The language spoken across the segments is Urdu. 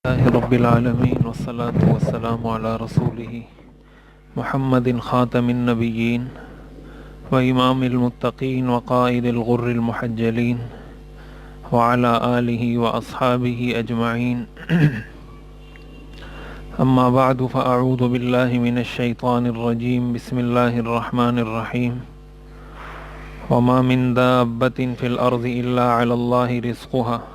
اللہ رب العالمین والصلاة والسلام علی رسولہ محمد خاتم النبیین و امام المتقین وقائد الغر المحجلین وعلى آلہ واصحابہ اجمعین اما بعد فاعوذ باللہ من الشیطان الرجیم بسم اللہ الرحمن الرحیم وما من دابۃ فی الارض الا علی اللہ رزقها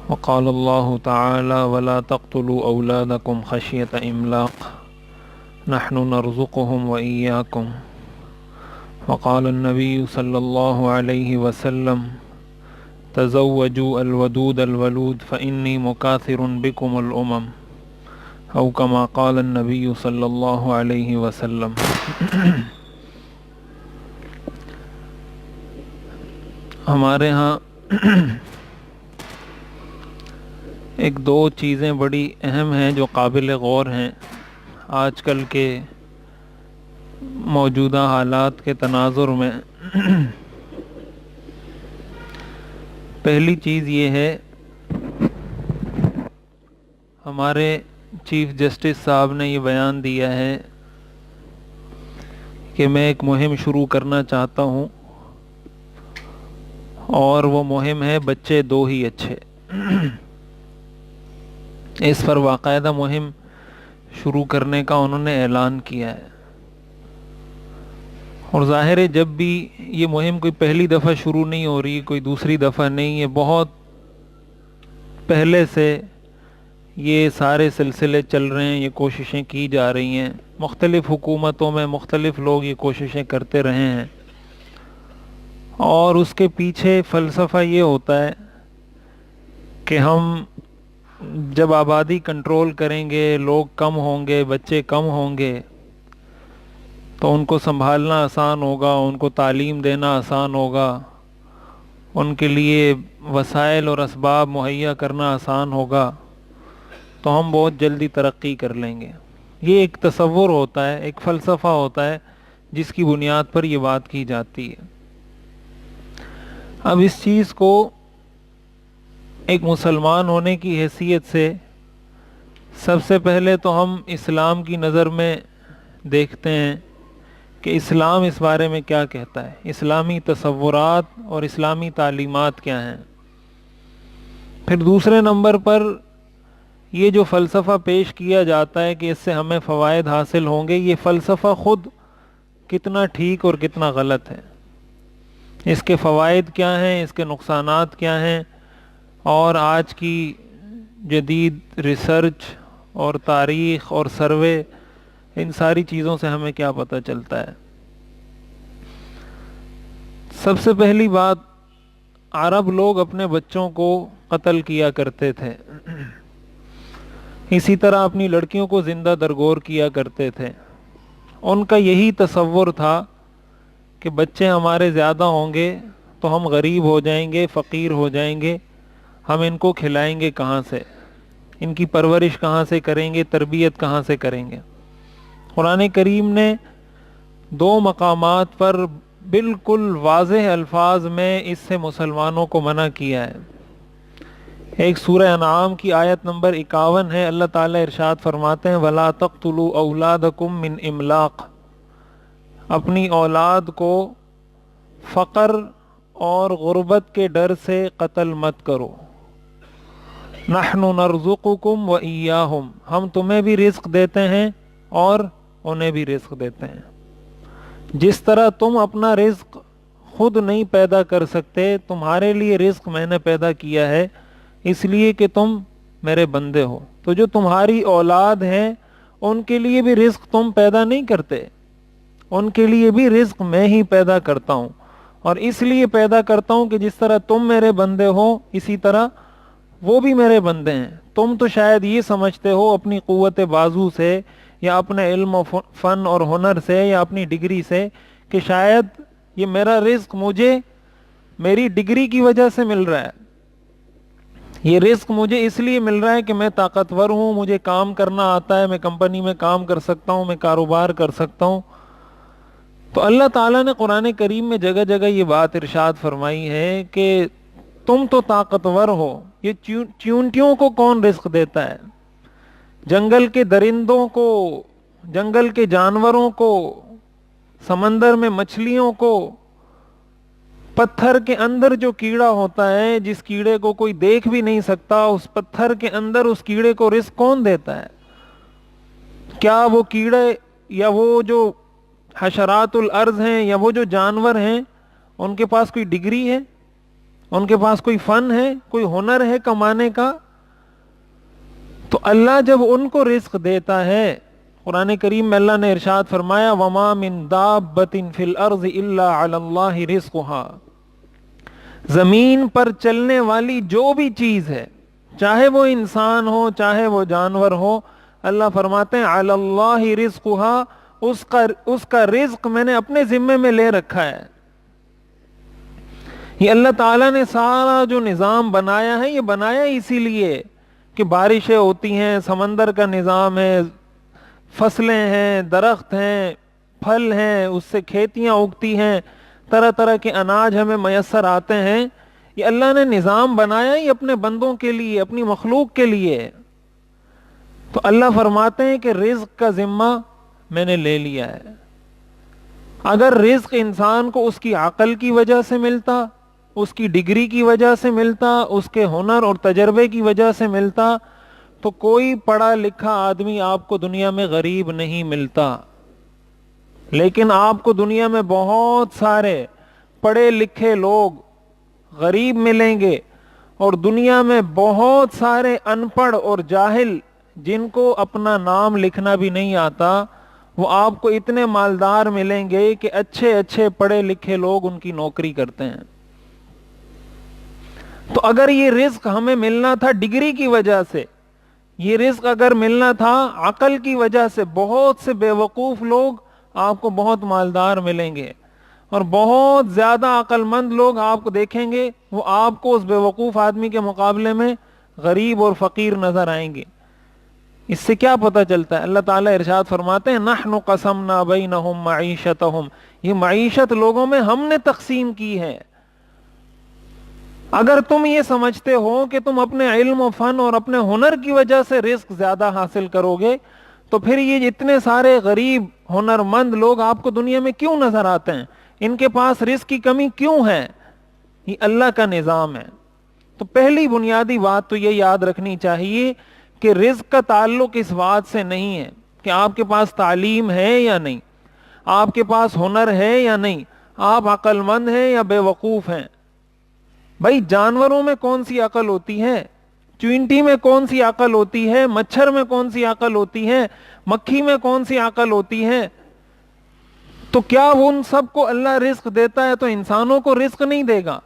وقال الله تعالى ولا تقتلوا أولادكم خشية إملاق نحن نرزقهم وإياكم وقال النبي صلى الله عليه وسلم تزوجوا الودود الولود فإني مكاثر بكم الأمم أو كما قال النبي صلى الله عليه وسلم۔ ہمارے ہاں ایک دو چیزیں بڑی اہم ہیں جو قابل غور ہیں آج کل کے موجودہ حالات کے تناظر میں۔ پہلی چیز یہ ہے، ہمارے چیف جسٹس صاحب نے یہ بیان دیا ہے کہ میں ایک مہم شروع کرنا چاہتا ہوں، اور وہ مہم ہے بچے دو ہی اچھے۔ اس پر باقاعدہ مہم شروع کرنے کا انہوں نے اعلان کیا ہے، اور ظاہر ہے جب بھی یہ مہم کوئی پہلی دفعہ شروع نہیں ہو رہی، کوئی دوسری دفعہ نہیں ہے، بہت پہلے سے یہ سارے سلسلے چل رہے ہیں، یہ کوششیں کی جا رہی ہیں، مختلف حکومتوں میں مختلف لوگ یہ کوششیں کرتے رہے ہیں، اور اس کے پیچھے فلسفہ یہ ہوتا ہے کہ ہم جب آبادی کنٹرول کریں گے، لوگ کم ہوں گے، بچے کم ہوں گے، تو ان کو سنبھالنا آسان ہوگا، ان کو تعلیم دینا آسان ہوگا، ان کے لیے وسائل اور اسباب مہیا کرنا آسان ہوگا، تو ہم بہت جلدی ترقی کر لیں گے۔ یہ ایک تصور ہوتا ہے، ایک فلسفہ ہوتا ہے جس کی بنیاد پر یہ بات کی جاتی ہے۔ اب اس چیز کو ایک مسلمان ہونے کی حیثیت سے سب سے پہلے تو ہم اسلام کی نظر میں دیکھتے ہیں کہ اسلام اس بارے میں کیا کہتا ہے، اسلامی تصورات اور اسلامی تعلیمات کیا ہیں۔ پھر دوسرے نمبر پر یہ جو فلسفہ پیش کیا جاتا ہے کہ اس سے ہمیں فوائد حاصل ہوں گے، یہ فلسفہ خود کتنا ٹھیک اور کتنا غلط ہے، اس کے فوائد کیا ہیں، اس کے نقصانات کیا ہیں، اور آج کی جدید ریسرچ اور تاریخ اور سروے، ان ساری چیزوں سے ہمیں کیا پتہ چلتا ہے۔ سب سے پہلی بات، عرب لوگ اپنے بچوں کو قتل کیا کرتے تھے، اسی طرح اپنی لڑکیوں کو زندہ درگور کیا کرتے تھے۔ ان کا یہی تصور تھا کہ بچے ہمارے زیادہ ہوں گے تو ہم غریب ہو جائیں گے، فقیر ہو جائیں گے، ہم ان کو کھلائیں گے کہاں سے، ان کی پرورش کہاں سے کریں گے، تربیت کہاں سے کریں گے۔ قرآن کریم نے دو مقامات پر بالکل واضح الفاظ میں اس سے مسلمانوں کو منع کیا ہے۔ ایک سورہ انعام کی آیت نمبر 51 ہے، اللہ تعالیٰ ارشاد فرماتے ہیں وَلَا تَقْتُلُوا أَوْلَادَكُم مِّنْ إِمْلَاقٍ، اپنی اولاد کو فقر اور غربت کے ڈر سے قتل مت کرو۔ نحن نرزقکم وإیاہم، ہم تمہیں بھی رزق دیتے ہیں اور انہیں بھی رزق دیتے ہیں۔ جس طرح تم اپنا رزق خود نہیں پیدا کر سکتے، تمہارے لیے رزق میں نے پیدا کیا ہے، اس لیے کہ تم میرے بندے ہو، تو جو تمہاری اولاد ہیں ان کے لیے بھی رزق تم پیدا نہیں کرتے، ان کے لیے بھی رزق میں ہی پیدا کرتا ہوں، اور اس لیے پیدا کرتا ہوں کہ جس طرح تم میرے بندے ہو اسی طرح وہ بھی میرے بندے ہیں۔ تم تو شاید یہ سمجھتے ہو اپنی قوت بازو سے یا اپنے علم و فن اور ہنر سے یا اپنی ڈگری سے کہ شاید یہ میرا رزق مجھے میری ڈگری کی وجہ سے مل رہا ہے، یہ رزق مجھے اس لیے مل رہا ہے کہ میں طاقتور ہوں، مجھے کام کرنا آتا ہے، میں کمپنی میں کام کر سکتا ہوں، میں کاروبار کر سکتا ہوں۔ تو اللہ تعالیٰ نے قرآن کریم میں جگہ جگہ یہ بات ارشاد فرمائی ہے کہ تم تو طاقتور ہو. یہ چیونٹیوں کو کون رزق دیتا ہے؟ جنگل کے درندوں کو، جنگل کے جانوروں کو، سمندر میں مچھلیوں کو. پتھر کے اندر جو کیڑا ہوتا ہے، جس کیڑے کو کوئی دیکھ بھی نہیں سکتا، اس پتھر کے اندر اس کیڑے کو رزق کون دیتا ہے؟ کیا وہ کیڑے یا وہ جو حشرات الارض ہیں یا وہ جو جانور ہیں، ان کے پاس کوئی ڈگری ہے؟ ان کے پاس کوئی فن ہے، کوئی ہنر ہے کمانے کا؟ تو اللہ جب ان کو رزق دیتا ہے، قرآن کریم میں اللہ نے ارشاد فرمایا وَمَا مِن دَابَّةٍ فِي الْأَرْضِ إِلَّا عَلَى اللَّهِ رِزْقُهَا. زمین پر چلنے والی جو بھی چیز ہے، چاہے وہ انسان ہو چاہے وہ جانور ہو، اللہ فرماتے ہیں عَلَى اللَّهِ رِزْقُهَا، اس کا رزق میں نے اپنے ذمے میں لے رکھا ہے. یہ اللہ تعالیٰ نے سارا جو نظام بنایا ہے، یہ بنایا اسی لیے کہ بارشیں ہوتی ہیں، سمندر کا نظام ہے، فصلیں ہیں، درخت ہیں، پھل ہیں، اس سے کھیتیاں اگتی ہیں، طرح طرح کے اناج ہمیں میسر آتے ہیں. یہ اللہ نے نظام بنایا ہی اپنے بندوں کے لیے، اپنی مخلوق کے لیے. تو اللہ فرماتے ہیں کہ رزق کا ذمہ میں نے لے لیا ہے. اگر رزق انسان کو اس کی عقل کی وجہ سے ملتا، اس کی ڈگری کی وجہ سے ملتا، اس کے ہنر اور تجربے کی وجہ سے ملتا، تو کوئی پڑھا لکھا آدمی آپ کو دنیا میں غریب نہیں ملتا. لیکن آپ کو دنیا میں بہت سارے پڑھے لکھے لوگ غریب ملیں گے، اور دنیا میں بہت سارے ان پڑھ اور جاہل جن کو اپنا نام لکھنا بھی نہیں آتا، وہ آپ کو اتنے مالدار ملیں گے کہ اچھے اچھے پڑھے لکھے لوگ ان کی نوکری کرتے ہیں. تو اگر یہ رزق ہمیں ملنا تھا ڈگری کی وجہ سے، یہ رزق اگر ملنا تھا عقل کی وجہ سے، بہت سے بے وقوف لوگ آپ کو بہت مالدار ملیں گے، اور بہت زیادہ عقل مند لوگ آپ کو دیکھیں گے، وہ آپ کو اس بے وقوف آدمی کے مقابلے میں غریب اور فقیر نظر آئیں گے. اس سے کیا پتہ چلتا ہے؟ اللہ تعالیٰ ارشاد فرماتے ہیں نحن قسمنا بینہم معیشتہم، یہ معیشت لوگوں میں ہم نے تقسیم کی ہے. اگر تم یہ سمجھتے ہو کہ تم اپنے علم و فن اور اپنے ہنر کی وجہ سے رزق زیادہ حاصل کرو گے، تو پھر یہ اتنے سارے غریب ہنرمند لوگ آپ کو دنیا میں کیوں نظر آتے ہیں؟ ان کے پاس رزق کی کمی کیوں ہے؟ یہ اللہ کا نظام ہے. تو پہلی بنیادی بات تو یہ یاد رکھنی چاہیے کہ رزق کا تعلق اس بات سے نہیں ہے کہ آپ کے پاس تعلیم ہے یا نہیں، آپ کے پاس ہنر ہے یا نہیں، آپ عقل مند ہیں یا بے وقوف ہیں. بھائی جانوروں میں کون سی عقل ہوتی ہے؟ چینٹی میں کون سی عقل ہوتی ہے؟ مچھر میں کون سی عقل ہوتی ہے؟ مکھی میں کون سی عقل ہوتی ہے؟ تو کیا ان سب کو اللہ رزق دیتا ہے تو انسانوں کو رزق نہیں دے گا؟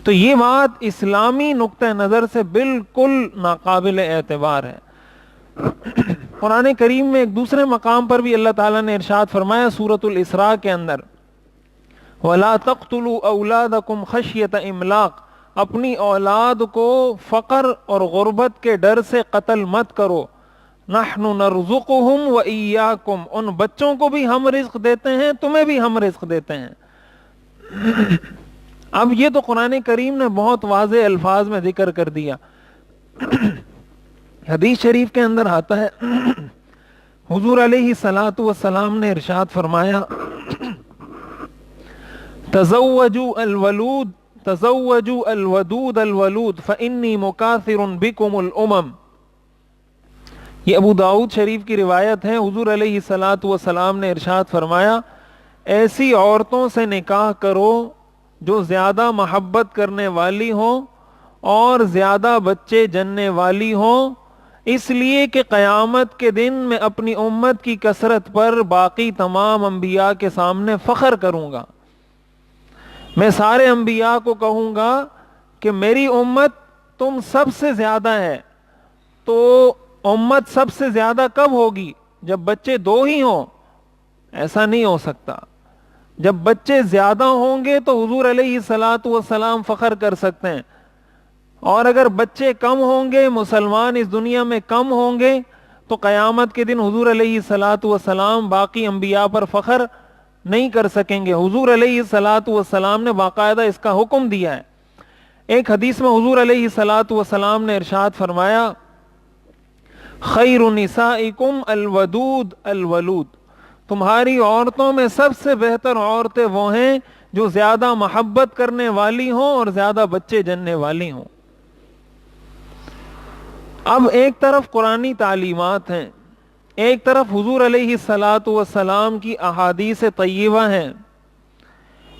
تو یہ بات اسلامی نقطہ نظر سے بالکل ناقابل اعتبار ہے. قرآن کریم میں ایک دوسرے مقام پر بھی اللہ تعالیٰ نے ارشاد فرمایا سورۃ الاسراء کے اندر وَلَا تَقْتُلُوا أَوْلَادَكُمْ خَشْيَةَ إِمْلَاقٍ، اپنی اولاد کو فقر اور غربت کے ڈر سے قتل مت کرو. نَحْنُ نَرْزُقُهُمْ وَإِيَّاكُمْ، ان بچوں کو بھی ہم رزق دیتے ہیں، تمہیں بھی ہم رزق دیتے ہیں. اب یہ تو قرآن کریم نے بہت واضح الفاظ میں ذکر کر دیا. حدیث شریف کے اندر آتا ہے حضور علیہ الصلاۃ والسلام نے ارشاد فرمایا تزوجوا الولود تزوجوا الودود الولود فإنی مکاثر بکم الامم. یہ ابو داؤد شریف کی روایت ہے. حضور علیہ الصلاۃ والسلام نے ارشاد فرمایا ایسی عورتوں سے نکاح کرو جو زیادہ محبت کرنے والی ہوں اور زیادہ بچے جننے والی ہوں، اس لیے کہ قیامت کے دن میں اپنی امت کی کثرت پر باقی تمام انبیاء کے سامنے فخر کروں گا. میں سارے انبیاء کو کہوں گا کہ میری امت تم سب سے زیادہ ہے. تو امت سب سے زیادہ کب ہوگی؟ جب بچے دو ہی ہوں؟ ایسا نہیں ہو سکتا. جب بچے زیادہ ہوں گے تو حضور علیہ الصلاۃ والسلام فخر کر سکتے ہیں، اور اگر بچے کم ہوں گے، مسلمان اس دنیا میں کم ہوں گے، تو قیامت کے دن حضور علیہ الصلاۃ والسلام باقی انبیاء پر فخر نہیں کر سکیں گے. حضور علیہ الصلاۃ والسلام نے باقاعدہ اس کا حکم دیا ہے ایک حدیث میں حضور علیہ الصلاۃ والسلام نے ارشاد فرمایا خیر نسائکم الودود الولود، تمہاری عورتوں میں سب سے بہتر عورتیں وہ ہیں جو زیادہ محبت کرنے والی ہوں اور زیادہ بچے جننے والی ہوں۔ اب ایک طرف قرآنی تعلیمات ہیں، ایک طرف حضور علیہ الصلاۃ والسلام کی احادیث طیبہ ہیں۔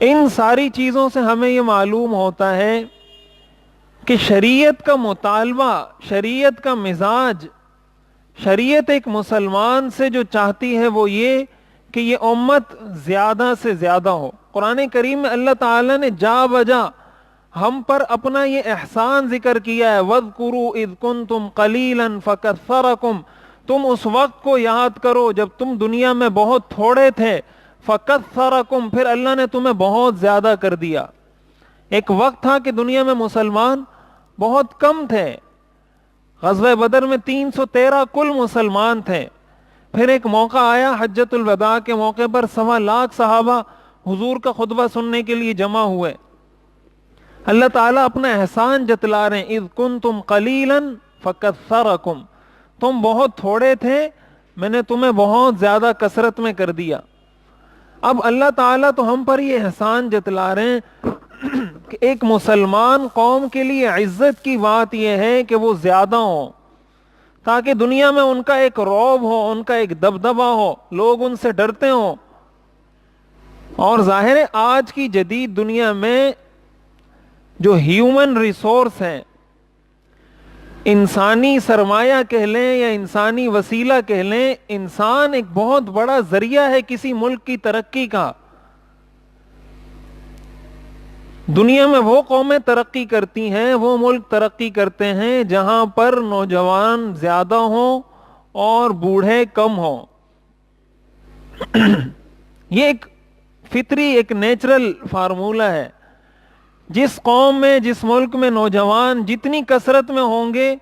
ان ساری چیزوں سے ہمیں یہ معلوم ہوتا ہے کہ شریعت کا مطالبہ، شریعت کا مزاج، شریعت ایک مسلمان سے جو چاہتی ہے وہ یہ کہ یہ امت زیادہ سے زیادہ ہو۔ قرآن کریم میں اللہ تعالیٰ نے جا بجا ہم پر اپنا یہ احسان ذکر کیا ہے، وَاذْكُرُوا إِذْ كُنْتُمْ قَلِيلًا فَكَثَّرَكُمْ، تم اس وقت کو یاد کرو جب تم دنیا میں بہت تھوڑے تھے، فَكَثَّرَكُمْ، پھر اللہ نے تمہیں بہت زیادہ کر دیا۔ ایک وقت تھا کہ دنیا میں مسلمان بہت کم تھے، غزوہ بدر میں 313 کل مسلمان تھے۔ پھر ایک موقع آیا حجۃ الوداع کے موقع پر 1.25 لاکھ صحابہ حضور کا خطبہ سننے کے لیے جمع ہوئے۔ اللہ تعالیٰ اپنا احسان جتلا رہے ہیں، اذ کنتم قلیلا فکثرکم، تم بہت تھوڑے تھے، میں نے تمہیں بہت زیادہ کثرت میں کر دیا۔ اب اللہ تعالیٰ تو ہم پر یہ احسان جتلا رہے ہیں کہ ایک مسلمان قوم کے لیے عزت کی بات یہ ہے کہ وہ زیادہ ہوں، تاکہ دنیا میں ان کا ایک رعب ہو، ان کا ایک دبدبہ ہو، لوگ ان سے ڈرتے ہوں۔ اور ظاہر ہے آج کی جدید دنیا میں جو ہیومن ریسورس ہیں، انسانی سرمایہ کہہ لیں یا انسانی وسیلہ کہہ لیں، انسان ایک بہت بڑا ذریعہ ہے کسی ملک کی ترقی کا۔ دنیا میں وہ قومیں ترقی کرتی ہیں، وہ ملک ترقی کرتے ہیں جہاں پر نوجوان زیادہ ہوں اور بوڑھے کم ہوں۔ یہ ایک فطری، ایک نیچرل فارمولہ ہے۔ جس قوم میں، جس ملک میں نوجوان جتنی کثرت میں ہوں گے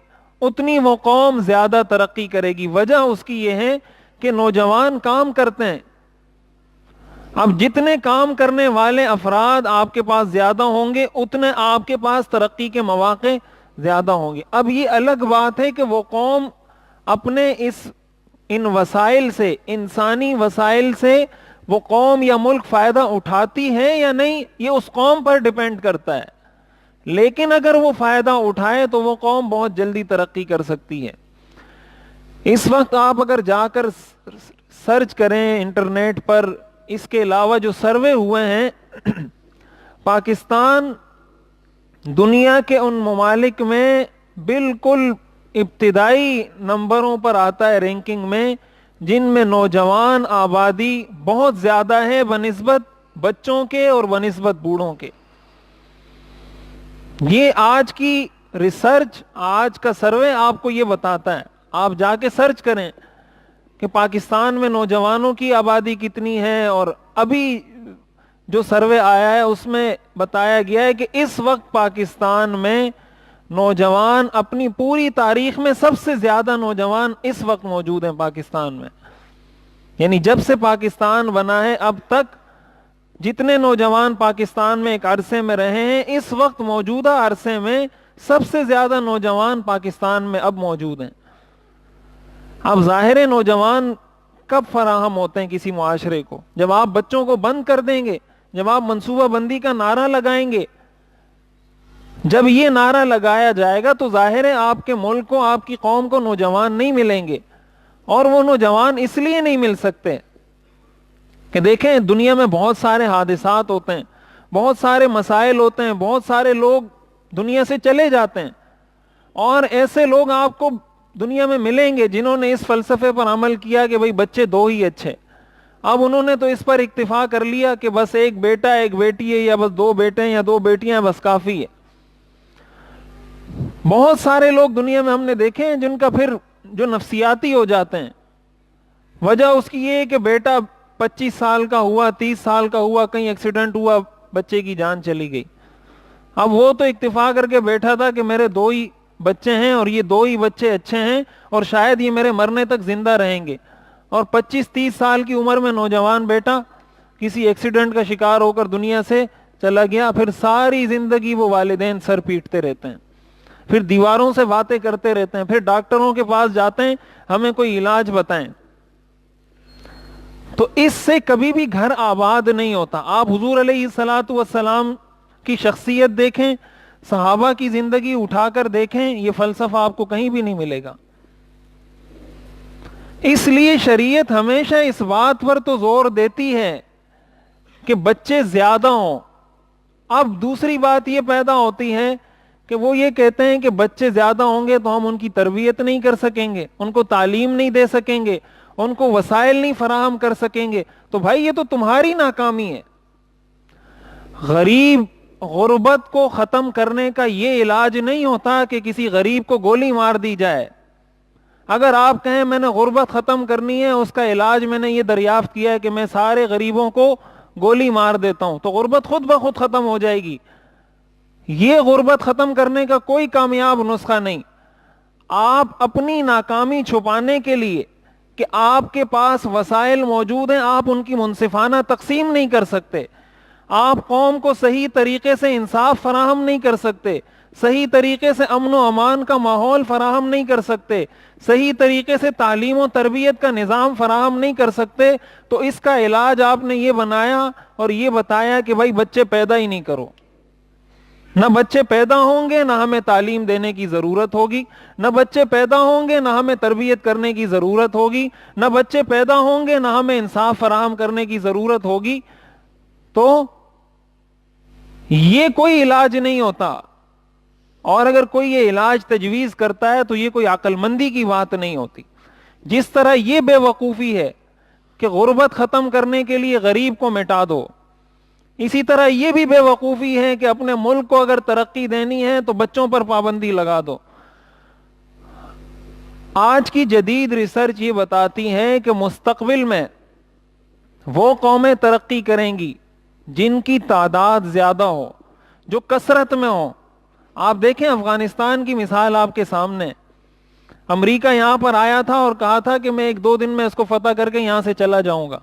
اتنی وہ قوم زیادہ ترقی کرے گی۔ وجہ اس کی یہ ہے کہ نوجوان کام کرتے ہیں۔ اب جتنے کام کرنے والے افراد آپ کے پاس زیادہ ہوں گے اتنے آپ کے پاس ترقی کے مواقع زیادہ ہوں گے۔ اب یہ الگ بات ہے کہ وہ قوم اپنے ان وسائل سے، انسانی وسائل سے وہ قوم یا ملک فائدہ اٹھاتی ہے یا نہیں، یہ اس قوم پر ڈیپینڈ کرتا ہے۔ لیکن اگر وہ فائدہ اٹھائے تو وہ قوم بہت جلدی ترقی کر سکتی ہے۔ اس وقت آپ اگر جا کر سرچ کریں انٹرنیٹ پر، اس کے علاوہ جو سروے ہوئے ہیں، پاکستان دنیا کے ان ممالک میں بالکل ابتدائی نمبروں پر آتا ہے رینکنگ میں، جن میں نوجوان آبادی بہت زیادہ ہے بنسبت بچوں کے اور بنسبت بوڑھوں کے۔ یہ آج کی ریسرچ، آج کا سروے آپ کو یہ بتاتا ہے۔ آپ جا کے سرچ کریں کہ پاکستان میں نوجوانوں کی آبادی کتنی ہے، اور ابھی جو سروے آیا ہے اس میں بتایا گیا ہے کہ اس وقت پاکستان میں نوجوان اپنی پوری تاریخ میں سب سے زیادہ نوجوان اس وقت موجود ہیں پاکستان میں۔ یعنی جب سے پاکستان بنا ہے اب تک جتنے نوجوان پاکستان میں ایک عرصے میں رہے ہیں، اس وقت موجودہ عرصے میں سب سے زیادہ نوجوان پاکستان میں اب موجود ہیں۔ اب ظاہر ہے نوجوان کب فراہم ہوتے ہیں کسی معاشرے کو؟ جب آپ بچوں کو بند کر دیں گے، جب آپ منصوبہ بندی کا نعرہ لگائیں گے۔ جب یہ نعرہ لگایا جائے گا تو ظاہر ہے آپ کے ملک کو، آپ کی قوم کو نوجوان نہیں ملیں گے۔ اور وہ نوجوان اس لیے نہیں مل سکتے کہ دیکھیں دنیا میں بہت سارے حادثات ہوتے ہیں، بہت سارے مسائل ہوتے ہیں، بہت سارے لوگ دنیا سے چلے جاتے ہیں، اور ایسے لوگ آپ کو دنیا میں ملیں گے جنہوں نے اس فلسفے پر عمل کیا کہ بھئی بچے دو ہی اچھے۔ اب انہوں نے تو اس پر اکتفا کر لیا کہ بس ایک بیٹا ایک بیٹی ہے، یا بس 2 بیٹے ہیں یا 2 بیٹیاں بس کافی ہے۔ بہت سارے لوگ دنیا میں ہم نے دیکھے ہیں جن کا پھر جو نفسیاتی ہو جاتے ہیں۔ وجہ اس کی یہ ہے کہ بیٹا 25 سال کا ہوا، 30 سال کا ہوا، کہیں ایکسیڈنٹ ہوا، بچے کی جان چلی گئی۔ اب وہ تو اکتفا کر کے بیٹھا تھا کہ میرے 2 ہی بچے ہیں اور یہ 2 ہی بچے اچھے ہیں اور شاید یہ میرے مرنے تک زندہ رہیں گے، اور 25-30 سال کی عمر میں نوجوان بیٹا کسی ایکسیڈنٹ کا شکار ہو کر دنیا سے چلا گیا، پھر ساری زندگی وہ والدین سر پیٹتے رہتے ہیں، پھر دیواروں سے باتیں کرتے رہتے ہیں، پھر ڈاکٹروں کے پاس جاتے ہیں ہمیں کوئی علاج بتائیں۔ تو اس سے کبھی بھی گھر آباد نہیں ہوتا۔ آپ حضور علیہ الصلوۃ والسلام کی شخصیت دیکھیں، صحابہ کی زندگی اٹھا کر دیکھیں، یہ فلسفہ آپ کو کہیں بھی نہیں ملے گا۔ اس لیے شریعت ہمیشہ اس بات پر تو زور دیتی ہے کہ بچے زیادہ ہوں۔ اب دوسری بات یہ پیدا ہوتی ہے کہ وہ یہ کہتے ہیں کہ بچے زیادہ ہوں گے تو ہم ان کی تربیت نہیں کر سکیں گے، ان کو تعلیم نہیں دے سکیں گے، ان کو وسائل نہیں فراہم کر سکیں گے۔ تو بھائی یہ تو تمہاری ناکامی ہے۔ غربت کو ختم کرنے کا یہ علاج نہیں ہوتا کہ کسی غریب کو گولی مار دی جائے۔ اگر آپ کہیں میں نے غربت ختم کرنی ہے، اس کا علاج میں نے یہ دریافت کیا ہے کہ میں سارے غریبوں کو گولی مار دیتا ہوں، تو غربت خود بخود ختم ہو جائے گی۔ یہ غربت ختم کرنے کا کوئی کامیاب نسخہ نہیں۔ آپ اپنی ناکامی چھپانے کے لیے کہ آپ کے پاس وسائل موجود ہیں، آپ ان کی منصفانہ تقسیم نہیں کر سکتے، آپ قوم کو صحیح طریقے سے انصاف فراہم نہیں کر سکتے، صحیح طریقے سے امن و امان کا ماحول فراہم نہیں کر سکتے، صحیح طریقے سے تعلیم و تربیت کا نظام فراہم نہیں کر سکتے، تو اس کا علاج آپ نے یہ بنایا اور یہ بتایا کہ بھائی بچے پیدا ہی نہیں کرو۔ نہ بچے پیدا ہوں گے، نہ ہمیں تعلیم دینے کی ضرورت ہوگی، نہ بچے پیدا ہوں گے، نہ ہمیں تربیت کرنے کی ضرورت ہوگی، نہ بچے پیدا ہوں گے، نہ ہمیں انصاف فراہم کرنے کی ضرورت ہوگی۔ تو یہ کوئی علاج نہیں ہوتا، اور اگر کوئی یہ علاج تجویز کرتا ہے تو یہ کوئی عقل مندی کی بات نہیں ہوتی۔ جس طرح یہ بے وقوفی ہے کہ غربت ختم کرنے کے لیے غریب کو مٹا دو، اسی طرح یہ بھی بے وقوفی ہے کہ اپنے ملک کو اگر ترقی دینی ہے تو بچوں پر پابندی لگا دو۔ آج کی جدید ریسرچ یہ بتاتی ہے کہ مستقبل میں وہ قومیں ترقی کریں گی جن کی تعداد زیادہ ہو، جو کثرت میں ہو۔ آپ دیکھیں افغانستان کی مثال آپ کے سامنے، امریکہ یہاں پر آیا تھا اور کہا تھا کہ میں 1-2 دن میں اس کو فتح کر کے یہاں سے چلا جاؤں گا۔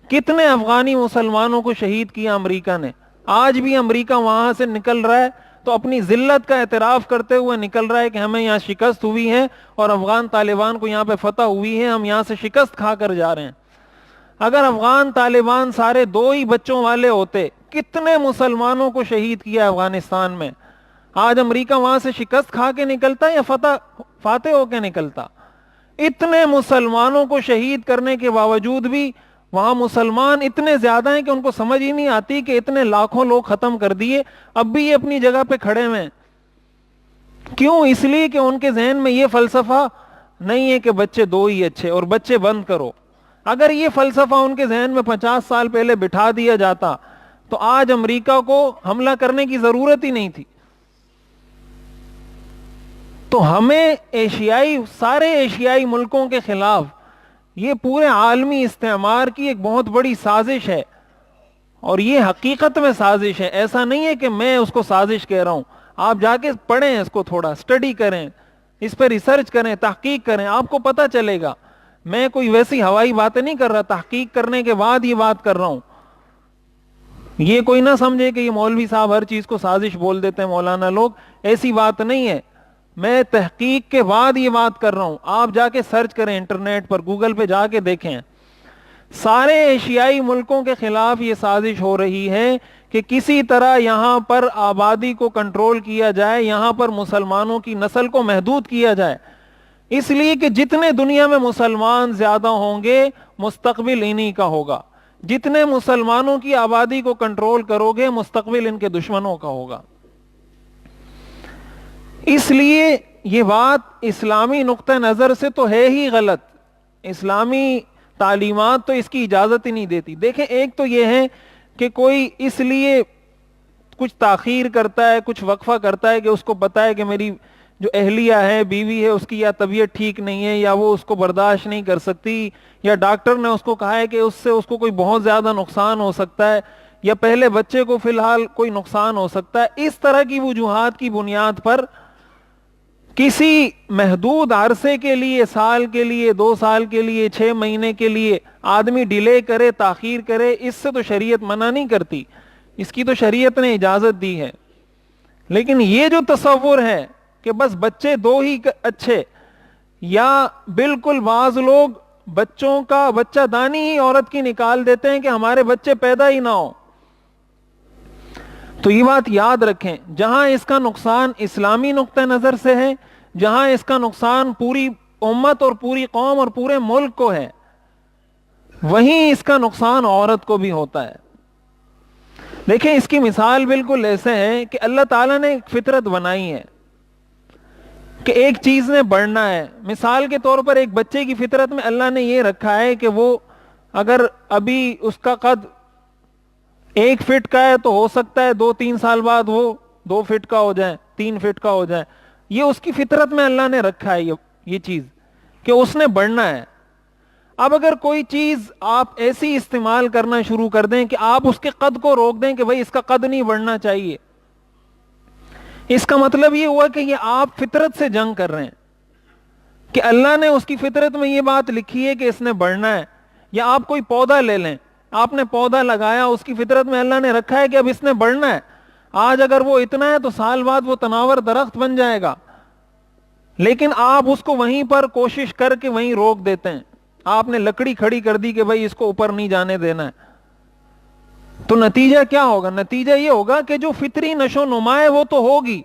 کتنے افغانی مسلمانوں کو شہید کیا امریکہ نے۔ آج بھی امریکہ وہاں سے نکل رہا ہے تو اپنی ذلت کا اعتراف کرتے ہوئے نکل رہا ہے کہ ہمیں یہاں شکست ہوئی ہے اور افغان طالبان کو یہاں پہ فتح ہوئی ہے، ہم یہاں سے شکست کھا کر جا رہے ہیں۔ اگر افغان طالبان سارے 2 ہی بچوں والے ہوتے، کتنے مسلمانوں کو شہید کیا افغانستان میں۔ آج امریکہ وہاں سے شکست کھا کے نکلتا یا فاتح ہو کے نکلتا؟ اتنے مسلمانوں کو شہید کرنے کے باوجود بھی وہاں مسلمان اتنے زیادہ ہیں کہ ان کو سمجھ ہی نہیں آتی کہ اتنے لاکھوں لوگ ختم کر دیے، اب بھی یہ اپنی جگہ پہ کھڑے ہیں۔ کیوں؟ اس لیے کہ ان کے ذہن میں یہ فلسفہ نہیں ہے کہ بچے 2 ہی اچھے اور بچے بند کرو۔ اگر یہ فلسفہ ان کے ذہن میں 50 سال پہلے بٹھا دیا جاتا تو آج امریکہ کو حملہ کرنے کی ضرورت ہی نہیں تھی۔ تو ہمیں سارے ایشیائی ملکوں کے خلاف یہ پورے عالمی استعمار کی ایک بہت بڑی سازش ہے، اور یہ حقیقت میں سازش ہے۔ ایسا نہیں ہے کہ میں اس کو سازش کہہ رہا ہوں، آپ جا کے پڑھیں، اس کو تھوڑا اسٹڈی کریں، اس پہ ریسرچ کریں، تحقیق کریں، آپ کو پتہ چلے گا۔ میں کوئی ویسی ہوائی باتیں نہیں کر رہا، تحقیق کرنے کے بعد یہ بات کر رہا ہوں۔ یہ کوئی نہ سمجھے کہ یہ مولوی صاحب ہر چیز کو سازش بول دیتے ہیں مولانا لوگ، ایسی بات نہیں ہے۔ میں تحقیق کے بعد یہ بات کر رہا ہوں، آپ جا کے سرچ کریں انٹرنیٹ پر، گوگل پہ جا کے دیکھیں۔ سارے ایشیائی ملکوں کے خلاف یہ سازش ہو رہی ہے کہ کسی طرح یہاں پر آبادی کو کنٹرول کیا جائے، یہاں پر مسلمانوں کی نسل کو محدود کیا جائے، اس لیے کہ جتنے دنیا میں مسلمان زیادہ ہوں گے مستقبل انہی کا ہوگا۔ جتنے مسلمانوں کی آبادی کو کنٹرول کرو گے مستقبل ان کے دشمنوں کا ہوگا۔ اس لیے یہ بات اسلامی نقطہ نظر سے تو ہے ہی غلط، اسلامی تعلیمات تو اس کی اجازت ہی نہیں دیتی۔ دیکھیں، ایک تو یہ ہے کہ کوئی اس لیے کچھ تاخیر کرتا ہے، کچھ وقفہ کرتا ہے کہ اس کو پتا ہے کہ میری جو اہلیہ ہے، بیوی ہے، اس کی یا طبیعت ٹھیک نہیں ہے یا وہ اس کو برداشت نہیں کر سکتی، یا ڈاکٹر نے اس کو کہا ہے کہ اس سے اس کو کوئی بہت زیادہ نقصان ہو سکتا ہے، یا پہلے بچے کو فی الحال کوئی نقصان ہو سکتا ہے۔ اس طرح کی وجوہات کی بنیاد پر کسی محدود عرصے کے لیے، سال کے لیے، 2 سال کے لیے، 6 مہینے کے لیے آدمی ڈیلے کرے، تاخیر کرے، اس سے تو شریعت منع نہیں کرتی۔ اس کی تو شریعت نے اجازت دی ہے. لیکن یہ جو تصور ہے کہ بس بچے دو ہی اچھے، یا بالکل بعض لوگ بچوں کا بچہ دانی ہی عورت کی نکال دیتے ہیں کہ ہمارے بچے پیدا ہی نہ ہو. تو یہ بات یاد رکھیں، جہاں اس کا نقصان اسلامی نقطہ نظر سے ہے، جہاں اس کا نقصان پوری امت اور پوری قوم اور پورے ملک کو ہے، وہیں اس کا نقصان عورت کو بھی ہوتا ہے. دیکھیں اس کی مثال بالکل ایسے ہے کہ اللہ تعالیٰ نے ایک فطرت بنائی ہے کہ ایک چیز نے بڑھنا ہے. مثال کے طور پر ایک بچے کی فطرت میں اللہ نے یہ رکھا ہے کہ وہ اگر ابھی اس کا قد 1 فٹ کا ہے تو ہو سکتا ہے 2-3 سال بعد وہ 2 فٹ کا ہو جائے، 3 فٹ کا ہو جائے. یہ اس کی فطرت میں اللہ نے رکھا ہے یہ چیز کہ اس نے بڑھنا ہے. اب اگر کوئی چیز آپ ایسی استعمال کرنا شروع کر دیں کہ آپ اس کے قد کو روک دیں کہ بھئی اس کا قد نہیں بڑھنا چاہیے، اس کا مطلب یہ ہوا کہ یہ آپ فطرت سے جنگ کر رہے ہیں کہ اللہ نے اس کی فطرت میں یہ بات لکھی ہے کہ اس نے بڑھنا ہے. یا آپ کوئی پودا لے لیں، آپ نے پودا لگایا، اس کی فطرت میں اللہ نے رکھا ہے کہ اب اس نے بڑھنا ہے. آج اگر وہ اتنا ہے تو سال بعد وہ تناور درخت بن جائے گا، لیکن آپ اس کو وہیں پر کوشش کر کے وہیں روک دیتے ہیں. آپ نے لکڑی کھڑی کر دی کہ بھئی اس کو اوپر نہیں جانے دینا ہے. تو نتیجہ کیا ہوگا؟ نتیجہ یہ ہوگا کہ جو فطری نشو نما ہے وہ تو ہوگی.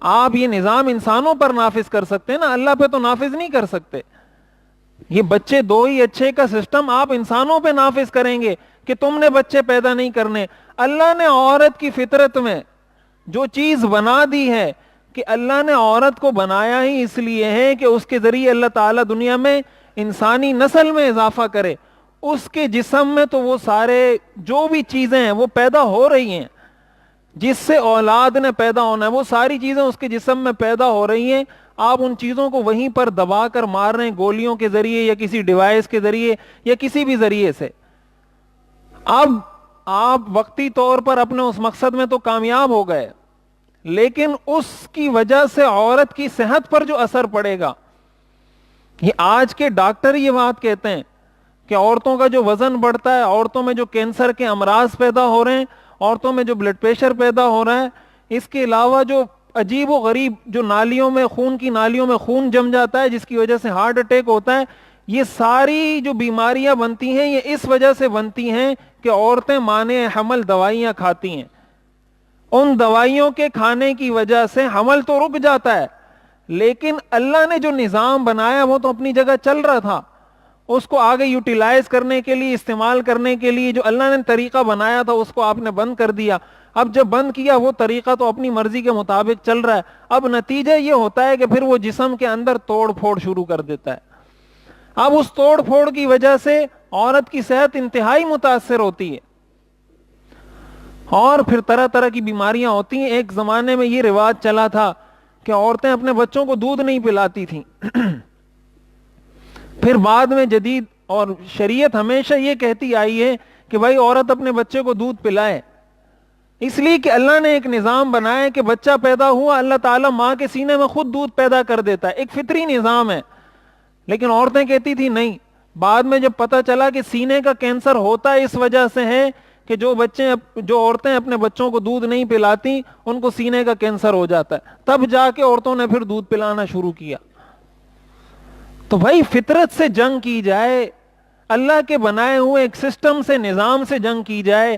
آپ یہ نظام انسانوں پر نافذ کر سکتے ہیں نا، اللہ پہ تو نافذ نہیں کر سکتے. یہ بچے دو ہی اچھے کا سسٹم آپ انسانوں پہ نافذ کریں گے کہ تم نے بچے پیدا نہیں کرنے. اللہ نے عورت کی فطرت میں جو چیز بنا دی ہے کہ اللہ نے عورت کو بنایا ہی اس لیے ہے کہ اس کے ذریعے اللہ تعالیٰ دنیا میں انسانی نسل میں اضافہ کرے. اس کے جسم میں تو وہ سارے جو بھی چیزیں ہیں وہ پیدا ہو رہی ہیں، جس سے اولاد نے پیدا ہونا ہے وہ ساری چیزیں اس کے جسم میں پیدا ہو رہی ہیں. آپ ان چیزوں کو وہیں پر دبا کر مار رہے ہیں گولیوں کے ذریعے یا کسی ڈیوائس کے ذریعے یا کسی بھی ذریعے سے. اب آپ وقتی طور پر اپنے اس مقصد میں تو کامیاب ہو گئے، لیکن اس کی وجہ سے عورت کی صحت پر جو اثر پڑے گا، یہ آج کے ڈاکٹر یہ بات کہتے ہیں کہ عورتوں کا جو وزن بڑھتا ہے، عورتوں میں جو کینسر کے امراض پیدا ہو رہے ہیں، عورتوں میں جو بلڈ پریشر پیدا ہو رہا ہے، اس کے علاوہ جو عجیب و غریب جو نالیوں میں خون کی نالیوں میں خون جم جاتا ہے جس کی وجہ سے ہارٹ اٹیک ہوتا ہے، یہ ساری جو بیماریاں بنتی ہیں یہ اس وجہ سے بنتی ہیں کہ عورتیں مانع حمل دوائیاں کھاتی ہیں. ان دوائیوں کے کھانے کی وجہ سے حمل تو رک جاتا ہے، لیکن اللہ نے جو نظام بنایا وہ تو اپنی جگہ چل رہا تھا. اس کو آگے یوٹیلائز کرنے کے لیے، استعمال کرنے کے لیے جو اللہ نے طریقہ بنایا تھا اس کو آپ نے بند کر دیا. اب جب بند کیا وہ طریقہ تو اپنی مرضی کے مطابق چل رہا ہے. اب نتیجہ یہ ہوتا ہے کہ پھر وہ جسم کے اندر توڑ پھوڑ شروع کر دیتا ہے. اب اس توڑ پھوڑ کی وجہ سے عورت کی صحت انتہائی متاثر ہوتی ہے اور پھر طرح طرح کی بیماریاں ہوتی ہیں. ایک زمانے میں یہ رواج چلا تھا کہ عورتیں اپنے بچوں کو دودھ نہیں پلاتی تھیں. پھر بعد میں جدید اور شریعت ہمیشہ یہ کہتی آئی ہے کہ بھائی عورت اپنے بچے کو دودھ پلائے، اس لیے کہ اللہ نے ایک نظام بنایا کہ بچہ پیدا ہوا اللہ تعالیٰ ماں کے سینے میں خود دودھ پیدا کر دیتا ہے، ایک فطری نظام ہے. لیکن عورتیں کہتی تھی نہیں. بعد میں جب پتہ چلا کہ سینے کا کینسر ہوتا ہے اس وجہ سے ہے کہ جو عورتیں اپنے بچوں کو دودھ نہیں پلاتی ان کو سینے کا کینسر ہو جاتا ہے، تب جا کے عورتوں نے پھر دودھ پلانا شروع کیا. تو بھائی فطرت سے جنگ کی جائے، اللہ کے بنائے ہوئے ایک سسٹم سے، نظام سے جنگ کی جائے،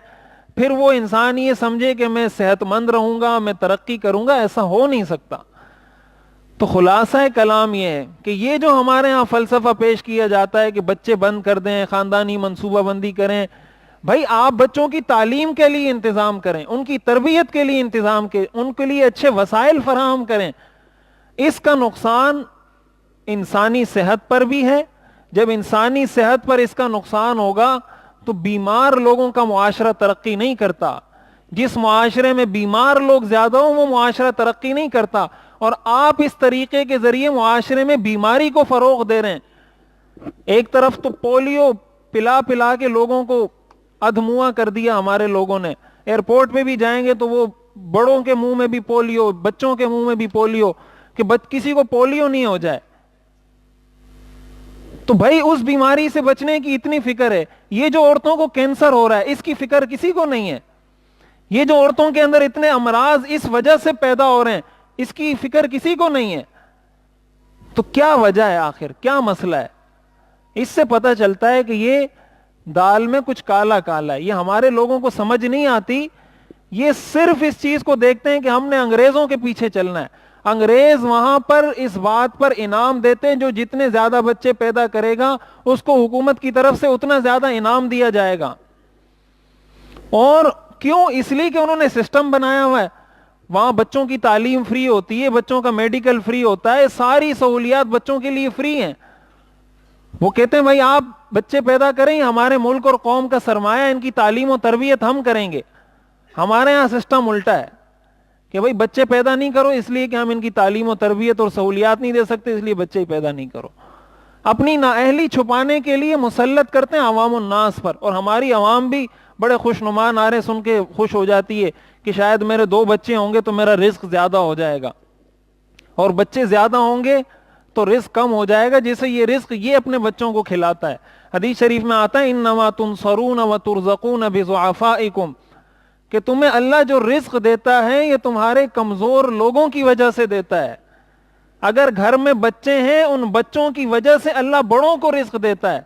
پھر وہ انسان یہ سمجھے کہ میں صحت مند رہوں گا، میں ترقی کروں گا، ایسا ہو نہیں سکتا. تو خلاصہ کلام یہ ہے کہ یہ جو ہمارے ہاں فلسفہ پیش کیا جاتا ہے کہ بچے بند کر دیں، خاندانی منصوبہ بندی کریں، بھائی آپ بچوں کی تعلیم کے لیے انتظام کریں، ان کی تربیت کے لیے انتظام کریں، ان کے لیے اچھے وسائل فراہم کریں. اس کا نقصان انسانی صحت پر بھی ہے. جب انسانی صحت پر اس کا نقصان ہوگا تو بیمار لوگوں کا معاشرہ ترقی نہیں کرتا. جس معاشرے میں بیمار لوگ زیادہ ہوں وہ معاشرہ ترقی نہیں کرتا. اور آپ اس طریقے کے ذریعے معاشرے میں بیماری کو فروغ دے رہے ہیں. ایک طرف تو پولیو پلا پلا کے لوگوں کو ادھموا کر دیا ہمارے لوگوں نے. ایئرپورٹ پہ بھی جائیں گے تو وہ بڑوں کے منہ میں بھی پولیو، بچوں کے منہ میں بھی پولیو، کہ کسی کو پولیو نہیں ہو جائے. تو بھائی اس بیماری سے بچنے کی اتنی فکر ہے. یہ جو عورتوں کو کینسر ہو رہا ہے اس کی فکر کسی کو نہیں ہے. یہ جو عورتوں کے اندر اتنے امراض اس وجہ سے پیدا ہو رہے ہیں، اس کی فکر کسی کو نہیں ہے. تو کیا وجہ ہے آخر، کیا مسئلہ ہے؟ اس سے پتہ چلتا ہے کہ یہ دال میں کچھ کالا کالا ہے. یہ ہمارے لوگوں کو سمجھ نہیں آتی. یہ صرف اس چیز کو دیکھتے ہیں کہ ہم نے انگریزوں کے پیچھے چلنا ہے. انگریز وہاں پر اس بات پر انعام دیتے ہیں، جو جتنے زیادہ بچے پیدا کرے گا اس کو حکومت کی طرف سے اتنا زیادہ انعام دیا جائے گا. اور کیوں؟ اس لیے کہ انہوں نے سسٹم بنایا ہوا ہے. وہاں بچوں کی تعلیم فری ہوتی ہے، بچوں کا میڈیکل فری ہوتا ہے، ساری سہولیات بچوں کے لیے فری ہیں. وہ کہتے ہیں بھائی آپ بچے پیدا کریں، ہمارے ملک اور قوم کا سرمایہ، ان کی تعلیم و تربیت ہم کریں گے. ہمارے ہاں سسٹم الٹا ہے کہ بھائی بچے پیدا نہیں کرو اس لیے کہ ہم ان کی تعلیم و تربیت اور سہولیات نہیں دے سکتے، اس لیے بچے ہی پیدا نہیں کرو. اپنی نااہلی چھپانے کے لیے مسلط کرتے ہیں عوام الناس پر. اور ہماری عوام بھی بڑے خوشنما نعرے سن کے خوش ہو جاتی ہے کہ شاید میرے 2 بچے ہوں گے تو میرا رزق زیادہ ہو جائے گا، اور بچے زیادہ ہوں گے تو رزق کم ہو جائے گا، جسے یہ رزق یہ اپنے بچوں کو کھلاتا ہے. حدیث شریف میں آتا ہے انما تنصرون وترزقون بضعفائکم، کہ تمہیں اللہ جو رزق دیتا ہے یہ تمہارے کمزور لوگوں کی وجہ سے دیتا ہے. اگر گھر میں بچے ہیں ان بچوں کی وجہ سے اللہ بڑوں کو رزق دیتا ہے.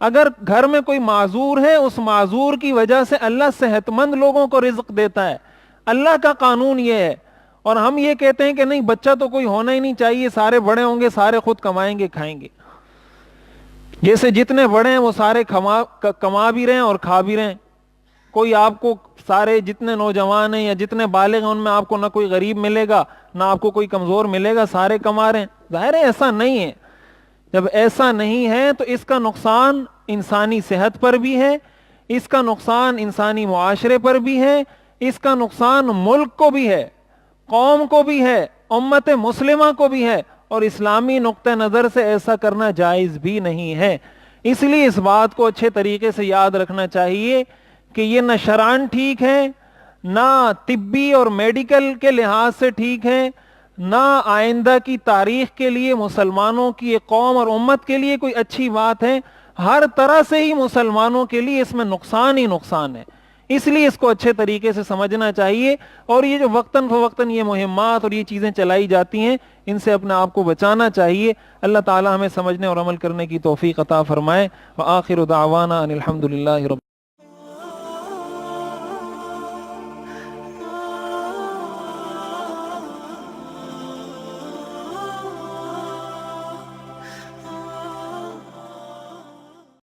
اگر گھر میں کوئی معذور ہے اس معذور کی وجہ سے اللہ صحت مند لوگوں کو رزق دیتا ہے. اللہ کا قانون یہ ہے. اور ہم یہ کہتے ہیں کہ نہیں بچہ تو کوئی ہونا ہی نہیں چاہیے، سارے بڑے ہوں گے، سارے خود کمائیں گے کھائیں گے. جیسے جتنے بڑے ہیں وہ سارے کما بھی رہے ہیں اور کھا بھی رہے ہیں. کوئی آپ کو سارے جتنے نوجوان ہیں یا جتنے بالغ ہیں ان میں آپ کو نہ کوئی غریب ملے گا نہ آپ کو کوئی کمزور ملے گا، سارے کما رہے ہیں. ظاہر ہے ایسا نہیں ہے. جب ایسا نہیں ہے تو اس کا نقصان انسانی صحت پر بھی ہے، اس کا نقصان انسانی معاشرے پر بھی ہے، اس کا نقصان ملک کو بھی ہے، قوم کو بھی ہے، امت مسلمہ کو بھی ہے. اور اسلامی نقطہ نظر سے ایسا کرنا جائز بھی نہیں ہے. اس لیے اس بات کو اچھے طریقے سے یاد رکھنا چاہیے کہ یہ نہ شرعاً ٹھیک ہے، نہ طبی اور میڈیکل کے لحاظ سے ٹھیک ہے، نہ آئندہ کی تاریخ کے لیے مسلمانوں کی ایک قوم اور امت کے لیے کوئی اچھی بات ہے. ہر طرح سے ہی مسلمانوں کے لیے اس میں نقصان ہی نقصان ہے. اس لیے اس کو اچھے طریقے سے سمجھنا چاہیے. اور یہ جو وقتاً فوقتاً یہ مہمات اور یہ چیزیں چلائی جاتی ہیں ان سے اپنے آپ کو بچانا چاہیے. اللہ تعالی ہمیں سمجھنے اور عمل کرنے کی توفیق عطا فرمائے. وآخر دعوانا ان الحمد للہ رب